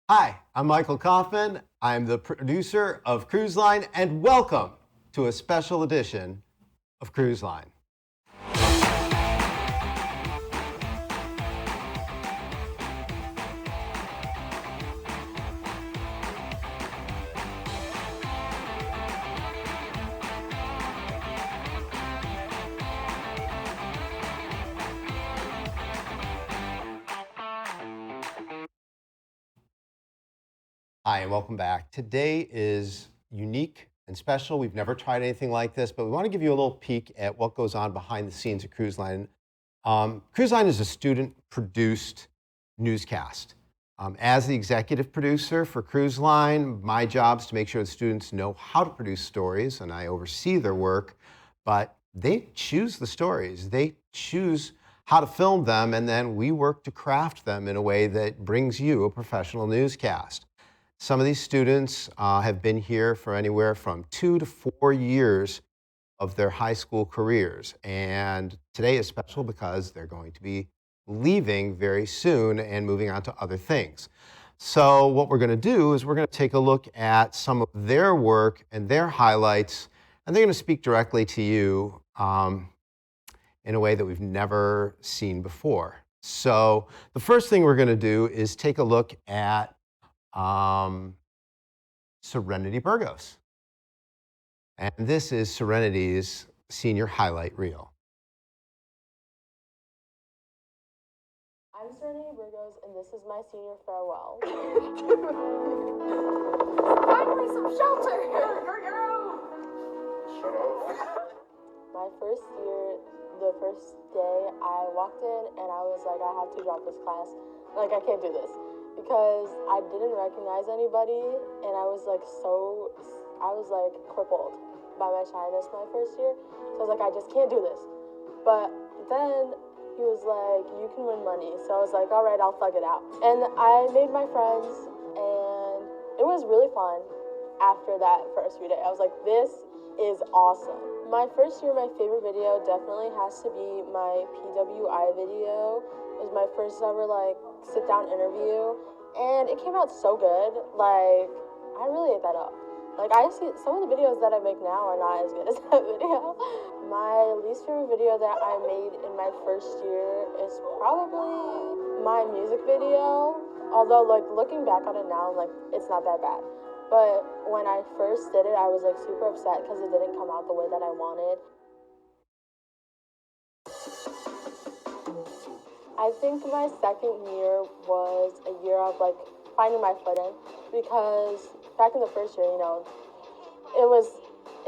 Hi, I'm Michael Kaufman. I'm the producer of Cruise Line, and welcome to a special edition of Cruise Line. Hi, and welcome back. Today is unique and special. We've never tried anything like this, but we want to give you a little peek at what goes on behind the scenes at Cruise Line. Cruise Line is a student-produced newscast. As the executive producer for Cruise Line, my job is to make sure the students know how to produce stories, and I oversee their work, but they choose the stories. They choose how to film them, and then we work to craft them in a way that brings you a professional newscast. Some of these students have been here for anywhere from 2 to 4 years of their high school careers. And today is special because they're going to be leaving very soon and moving on to other things. So what we're going to do is we're going to take a look at some of their work and their highlights, and they're going to speak directly to you in a way that we've never seen before. So the first thing we're going to do is take a look at Serenity Burgos. And this is Serenity's senior highlight reel. I'm Serenity Burgos, and this is my senior farewell. Finally, some shelter! Shut up. My first year, the first day, I walked in and I was like, I have to drop this class. Like, I can't do this. Because I didn't recognize anybody, and I was like crippled by my shyness my first year. So I was like, I just can't do this. But then he was like, you can win money. So I was like, all right, I'll thug it out. And I made my friends, and it was really fun after that first few days. I was like, this is awesome. My first year, my favorite video definitely has to be my PWI video. It was my first ever sit down interview, and it came out so good. Like, I really ate that up. Like, I see some of the videos that I make now are not as good as that video. My least favorite video that I made in my first year is probably my music video. Although, looking back on it now, it's not that bad. But when I first did it, I was super upset because it didn't come out the way that I wanted. I think my second year was a year of finding my footing, because back in the first year,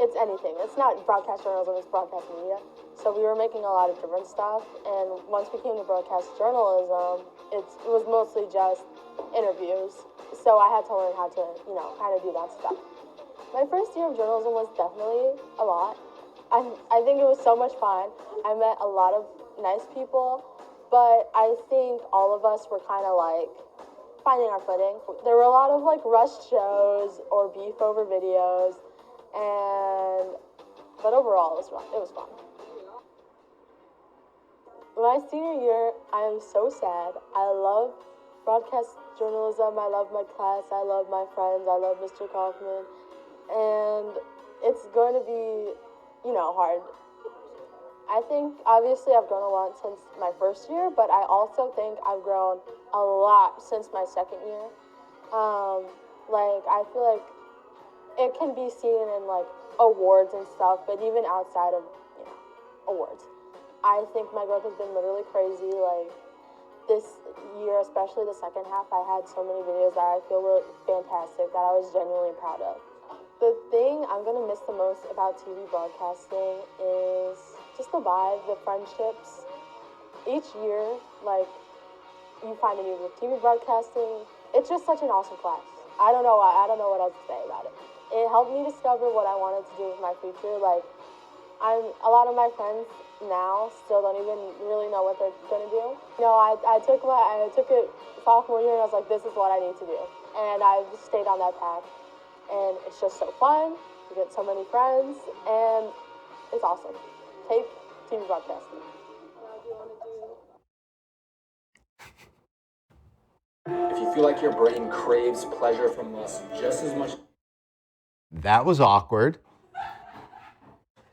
it's anything. It's not broadcast journalism, it's broadcast media. So we were making a lot of different stuff, and once we came to broadcast journalism, it was mostly just interviews. So I had to learn how to, kind of do that stuff. My first year of journalism was definitely a lot. I think it was so much fun. I met a lot of nice people, but I think all of us were kind of finding our footing. There were a lot of rushed shows or beef over videos, but overall it was fun. My senior year, I am so sad. I love broadcast journalism. I love my class. I love my friends. I love Mr. Kaufman. And it's going to be, hard. I think, obviously, I've grown a lot since my first year, but I also think I've grown a lot since my second year. I feel like it can be seen in, awards and stuff, but even outside of, awards. I think my growth has been literally crazy. This year, especially the second half, I had so many videos that I feel were fantastic that I was genuinely proud of. The thing I'm going to miss the most about TV broadcasting is just the vibe, the friendships. Each year, you find a new TV broadcasting. It's just such an awesome class. I don't know what else to say about it. It helped me discover what I wanted to do with my future. A lot of my friends now still don't even really know what they're gonna do. I took it sophomore year, and I was like, this is what I need to do. And I've stayed on that path. And it's just so fun. You get so many friends, and it's awesome. Take TV broadcasting. Now, do you want to do? If you feel like your brain craves pleasure from us just as much. That was awkward.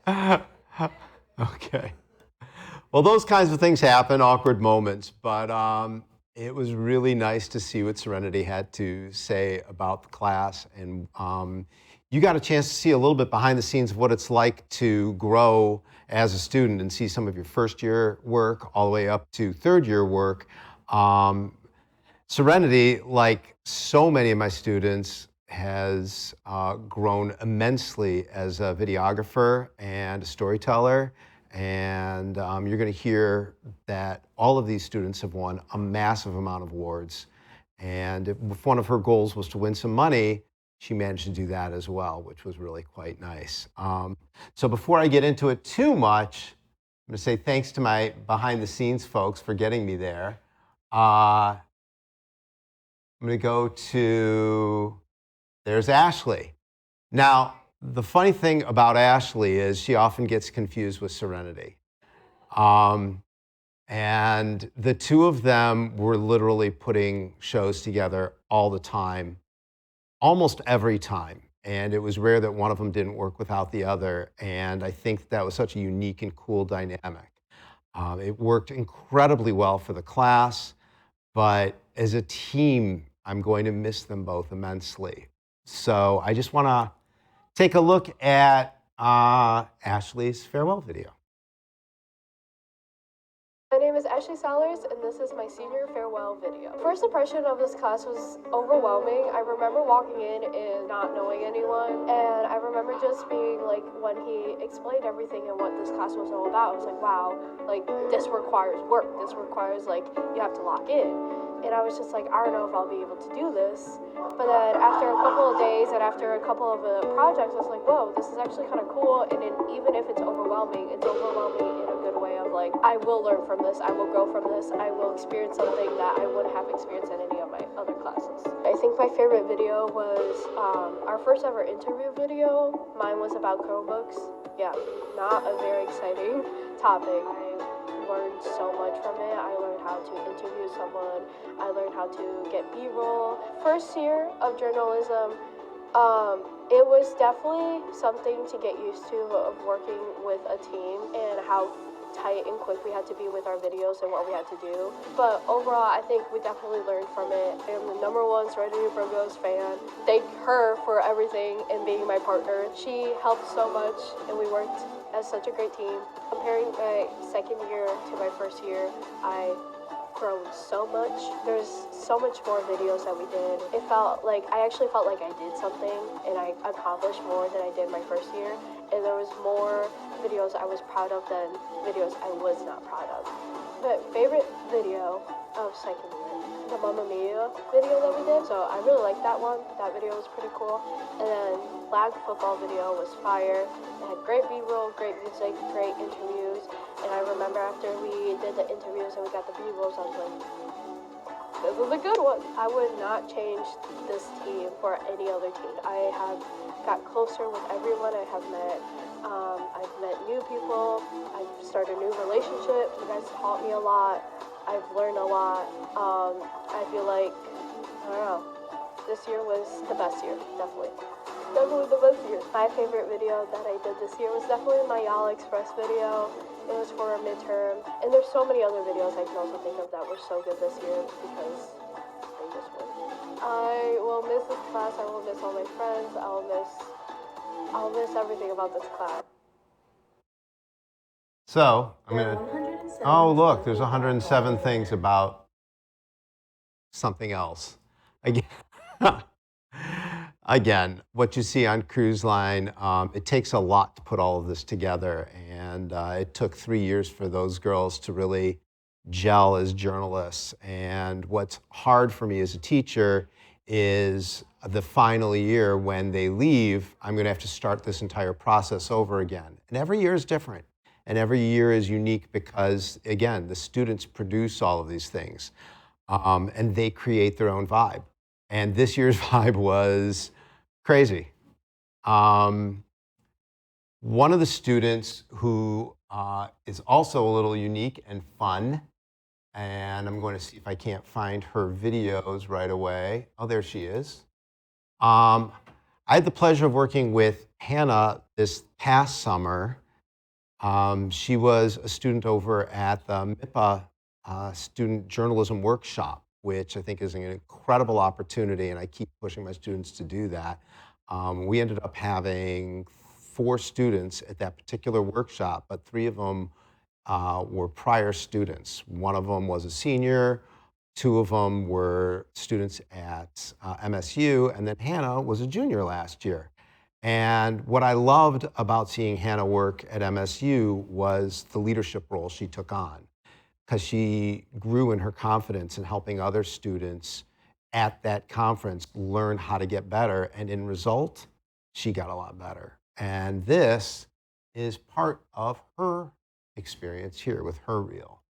Okay. Well, those kinds of things happen, awkward moments, but it was really nice to see what Serenity had to say about the class. And you got a chance to see a little bit behind the scenes of what it's like to grow as a student and see some of your first year work all the way up to third year work. Serenity, like so many of my students, has grown immensely as a videographer and a storyteller. And you're going to hear that all of these students have won a massive amount of awards. And if one of her goals was to win some money, she managed to do that as well, which was really quite nice. So before I get into it too much, I'm going to say thanks to my behind the scenes folks for getting me there. I'm going to go to, there's Ashley. Now, the funny thing about Ashley is she often gets confused with Serenity. And the two of them were literally putting shows together all the time, almost every time. And it was rare that one of them didn't work without the other. And I think that was such a unique and cool dynamic. It worked incredibly well for the class, but as a team, I'm going to miss them both immensely. So I just want to take a look at Ashley's farewell video. My name is Ashley Sellers, and this is my senior farewell video. First impression of this class was overwhelming. I remember walking in and not knowing anyone, and I remember just being like, when he explained everything and what this class was all about, I was like, wow, like, this requires work. This requires, like, you have to lock in. And I was just like, I don't know if I'll be able to do this. But then after a couple of days and after a couple of projects, I was like, whoa, this is actually kind of cool. And even if it's overwhelming in a good way of like, I will learn from this, I will grow from this, I will experience something that I wouldn't have experienced in any of my other classes. I think my favorite video was our first ever interview video. Mine was about Chromebooks. Yeah, not a very exciting topic. I learned so much from it. I learned how to interview someone. I learned how to get B-roll. First year of journalism, it was definitely something to get used to of working with a team and how tight and quick we had to be with our videos and what we had to do. But overall, I think we definitely learned from it. I am the #1 Serenity Burgos fan. Thank her for everything and being my partner. She helped so much and we worked as such a great team. Comparing my second year to my first year, I've grown so much. There's so much more videos that we did. It felt like, I actually felt like I did something and I accomplished more than I did my first year. And there was more videos I was proud of than videos I was not proud of. But favorite video of second year, the Mamma Mia video that we did. So I really liked that one. That video was pretty cool. And then flag football video was fire. It had great B-roll, great music, great interviews. And I remember after we did the interviews and we got the B-rolls, I was like, this is a good one. I would not change this team for any other team. I have got closer with everyone I have met. I've met new people. I've started a new relationship. You guys taught me a lot. I've learned a lot. I feel like, I don't know, this year was the best year, definitely. Definitely the best year. My favorite video that I did this year was definitely my Y'all Express video. It was for a midterm. And there's so many other videos I can also think of that were so good this year because they just were. I will miss this class. I will miss all my friends. I'll miss everything about this class. So, I'm going to... Oh, look, there's 107 things about something else. Again, what you see on Cruise Line, it takes a lot to put all of this together. And it took 3 years for those girls to really gel as journalists. And what's hard for me as a teacher is the final year when they leave, I'm going to have to start this entire process over again. And every year is different. And every year is unique because, again, the students produce all of these things. And they create their own vibe. And this year's vibe was crazy. One of the students who is also a little unique and fun And I'm going to see if I can't find her videos right away. Oh, there she is. I had the pleasure of working with Hannah this past summer. She was a student over at the MIPA Student Journalism Workshop, which I think is an incredible opportunity, and I keep pushing my students to do that. We ended up having 4 students at that particular workshop, but 3 of them were prior students. One of them was a senior, 2 of them were students at MSU, and then Hannah was a junior last year. And what I loved about seeing Hannah work at MSU was the leadership role she took on, because she grew in her confidence in helping other students at that conference learn how to get better. And in result, she got a lot better. And this is part of her experience here with her reel.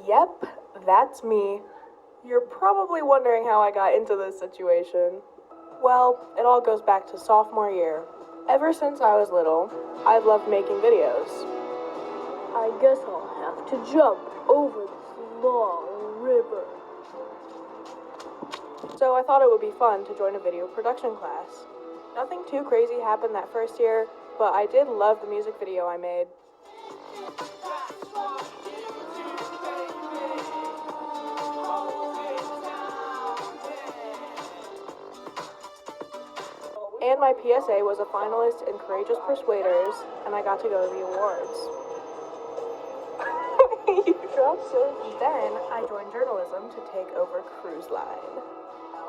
Yep, that's me. You're probably wondering how I got into this situation. Well, it all goes back to sophomore year. Ever since I was little, I've loved making videos. I guess I'll have to jump over this long river. So I thought it would be fun to join a video production class. Nothing too crazy happened that first year, but I did love the music video I made. And my PSA was a finalist in Courageous Persuaders, and I got to go to the awards. Then I joined journalism to take over Cruise Line.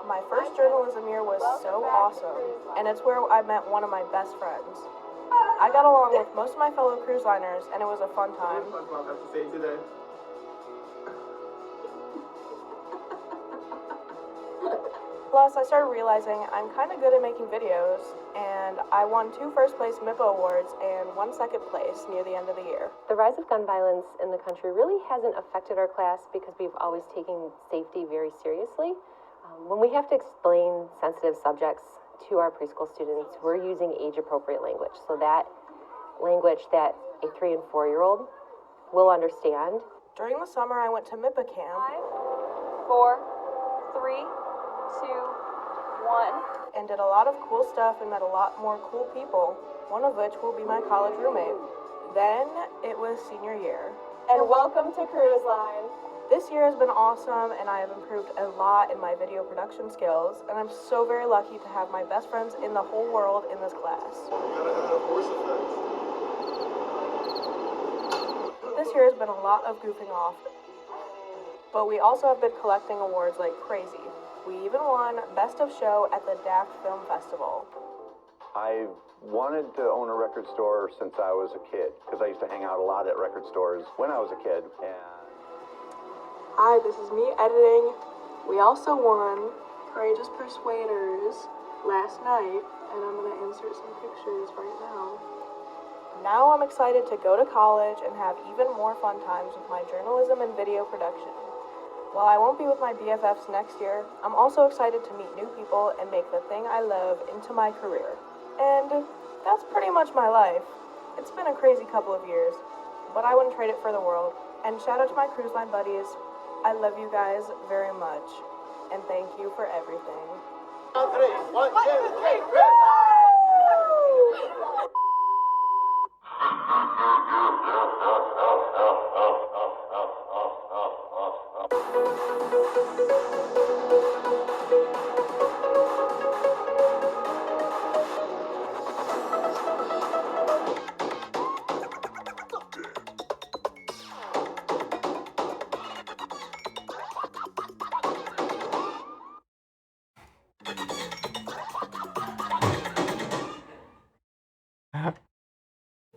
My first journalism year was so awesome, and it's where I met one of my best friends. I got along with most of my fellow cruise liners, and it was a fun time. Plus, I started realizing I'm kind of good at making videos, and I won 2 first-place MIPA awards and 1 second place near the end of the year. The rise of gun violence in the country really hasn't affected our class because we've always taken safety very seriously. When we have to explain sensitive subjects to our preschool students, we're using age-appropriate language. So that language that a 3- and 4-year-old will understand. During the summer, I went to MIPA camp. 5, 4, 3, 2, 1. And did a lot of cool stuff and met a lot more cool people, one of which will be my college roommate. Then it was senior year. And welcome to Cruise Line. This year has been awesome, and I have improved a lot in my video production skills, and I'm so very lucky to have my best friends in the whole world in this class. This year has been a lot of goofing off, but we also have been collecting awards like crazy. We even won Best of Show at the Daft Film Festival. I wanted to own a record store since I was a kid, because I used to hang out a lot at record stores when I was a kid. Hi, this is me editing. We also won Courageous Persuaders last night, and I'm going to insert some pictures right now. Now I'm excited to go to college and have even more fun times with my journalism and video production. While I won't be with my BFFs next year, I'm also excited to meet new people and make the thing I love into my career. And that's pretty much my life. It's been a crazy couple of years, but I wouldn't trade it for the world. And shout out to my cruise line buddies. I love you guys very much, and thank you for everything. 3, 1, 2, 3,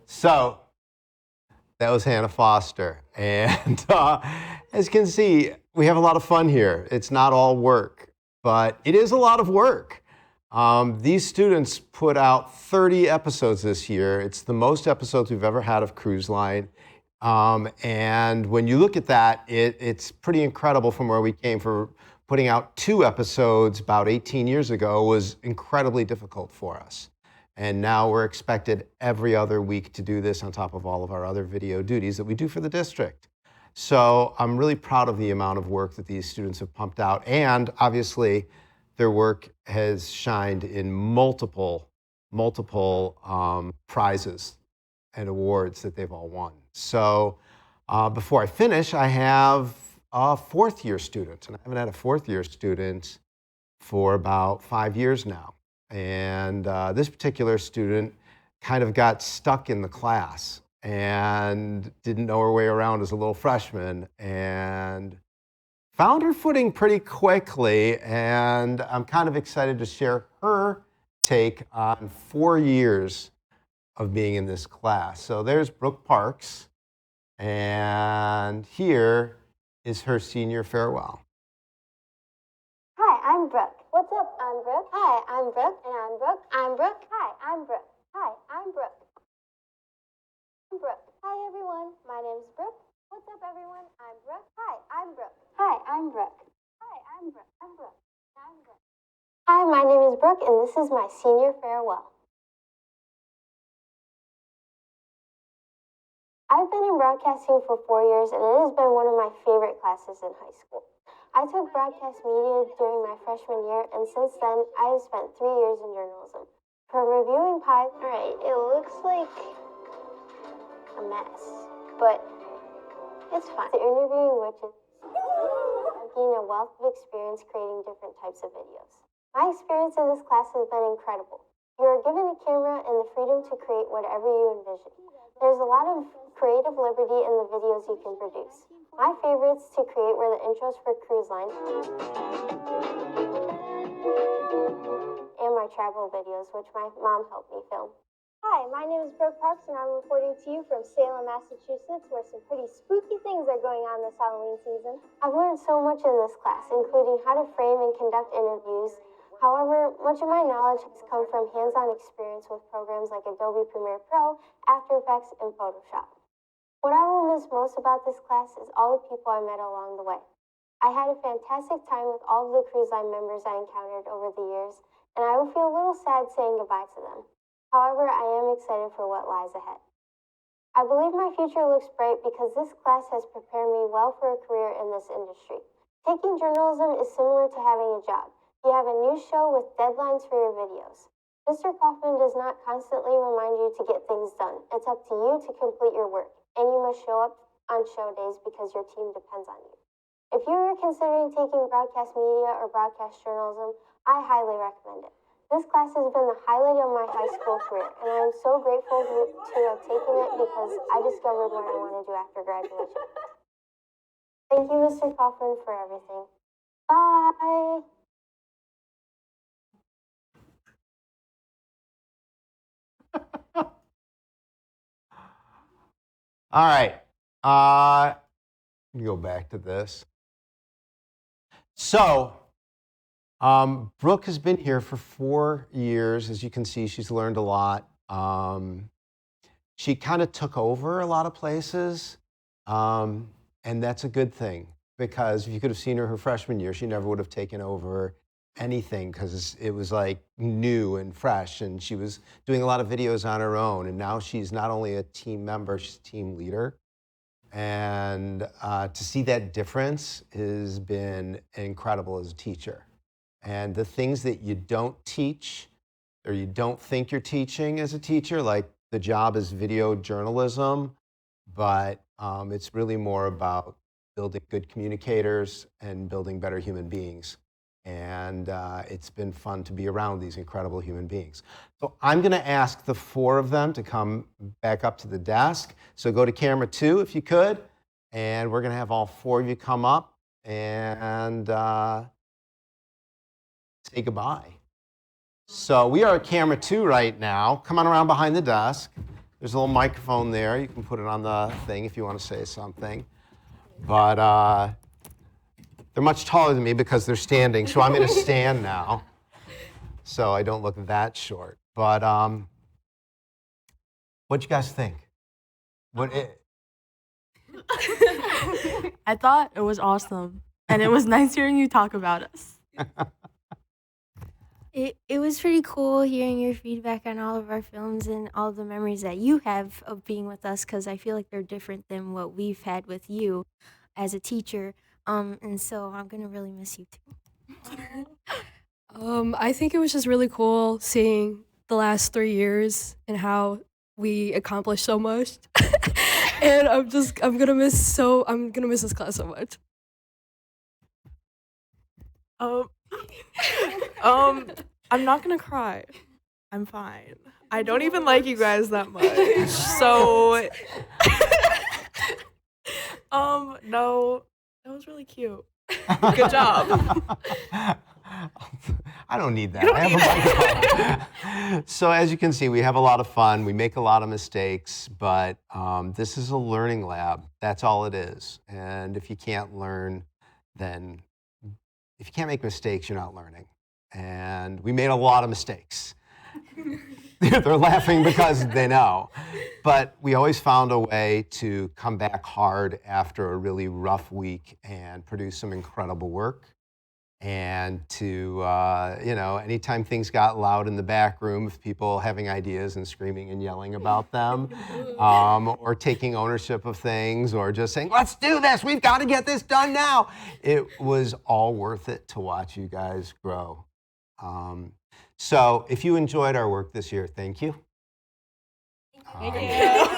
So that was Hannah Foster. And as you can see, we have a lot of fun here. It's not all work, but it is a lot of work. These students put out 30 episodes this year. It's the most episodes we've ever had of Cruise Line. And when you look at that, it's pretty incredible from where we came putting out 2 episodes about 18 years ago was incredibly difficult for us. And now we're expected every other week to do this on top of all of our other video duties that we do for the district. So I'm really proud of the amount of work that these students have pumped out. And obviously, their work has shined in multiple prizes and awards that they've all won. So before I finish, I have a 4th-year student. And I haven't had a 4th-year student for about 5 years now. And this particular student kind of got stuck in the class and didn't know her way around as a little freshman and found her footing pretty quickly. And I'm kind of excited to share her take on 4 years of being in this class. So there's Brooke Parks, and here is her senior farewell. Hi, I'm Brooke. What's up? I'm Brooke. Hi, I'm Brooke. And I'm Brooke. I'm Brooke. Hi, I'm Brooke. Hi, I'm Brooke. I'm Brooke. Hi, everyone. My name's Brooke. What's up, everyone? I'm Brooke. Hi, I'm Brooke. Hi, I'm Brooke. Hi, I'm Brooke. I'm Brooke. I'm Brooke. Hi, my name is Brooke, and this is my senior farewell. I've been in broadcasting for 4 years, and it has been one of my favorite classes in high school. I took broadcast media during my freshman year, and since then, I have spent 3 years in journalism. From reviewing alright, it looks like a mess, but it's fine. To interviewing witches, I've gained a wealth of experience creating different types of videos. My experience in this class has been incredible. You are given a camera and the freedom to create whatever you envision. There's a lot of creative liberty in the videos you can produce. My favorites to create were the intros for Cruise Line and my travel videos, which my mom helped me film. Hi, my name is Brooke Parks, and I'm reporting to you from Salem, Massachusetts, where some pretty spooky things are going on this Halloween season. I've learned so much in this class, including how to frame and conduct interviews. However, much of my knowledge has come from hands-on experience with programs like Adobe Premiere Pro, After Effects, and Photoshop. What I will miss most about this class is all the people I met along the way. I had a fantastic time with all of the Cruise Line members I encountered over the years, and I will feel a little sad saying goodbye to them. However, I am excited for what lies ahead. I believe my future looks bright because this class has prepared me well for a career in this industry. Taking journalism is similar to having a job. You have a news show with deadlines for your videos. Mr. Kaufman does not constantly remind you to get things done. It's up to you to complete your work, and you must show up on show days because your team depends on you. If you are considering taking broadcast media or broadcast journalism, I highly recommend it. This class has been the highlight of my high school career, and I am so grateful to have taken it because I discovered what I want to do after graduation. Thank you, Mr. Kaufman, for everything. Bye! All right, let me go back to this. So, Brooke has been here for 4 years. As you can see, she's learned a lot. She kind of took over a lot of places, and that's a good thing because if you could have seen her freshman year, she never would have taken over anything because it was like new and fresh, and she was doing a lot of videos on her own. And now she's not only a team member, she's a team leader. And to see that difference has been incredible as a teacher. And the things that you don't teach or you don't think you're teaching as a teacher, like the job is video journalism, but it's really more about building good communicators and building better human beings. And it's been fun to be around these incredible human beings. So I'm going to ask the 4 of them to come back up to the desk. So go to camera 2 if you could, and we're going to have all 4 of you come up and say goodbye. So we are at camera 2 right now. Come on around behind the desk. There's a little microphone there. You can put it on the thing if you want to say something. But they're much taller than me because they're standing, so I'm going to stand now so I don't look that short. But what'd you guys think? I thought it was awesome. And it was nice hearing you talk about us. It was pretty cool hearing your feedback on all of our films and all the memories that you have of being with us, because I feel like they're different than what we've had with you as a teacher. And so I'm gonna really miss you too. I think it was just really cool seeing the last 3 years and how we accomplished so much. And I'm gonna miss this class so much. I'm not gonna cry. I'm fine. I don't even like you guys that much. So no, that was really cute. Good job. I don't need that. I have a microphone. So as you can see, we have a lot of fun. We make a lot of mistakes, but this is a learning lab. That's all it is. And if you can't learn, then if you can't make mistakes, you're not learning. And we made a lot of mistakes. They're laughing because they know. But we always found a way to come back hard after a really rough week and produce some incredible work. And to, anytime things got loud in the back room, of people having ideas and screaming and yelling about them, or taking ownership of things, or just saying, let's do this, we've got to get this done now. It was all worth it to watch you guys grow. So if you enjoyed our work this year, thank you. Thank you.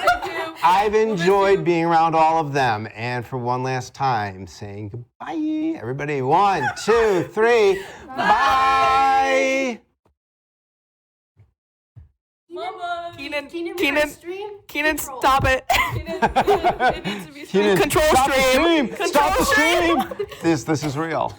I've enjoyed being around all of them. And for one last time, saying goodbye. Everybody, 1, 2, 3, bye. Mama. Keenan, stop it. It needs to be Keenan, Control stop stream. the stream. Stop the stream. This is real.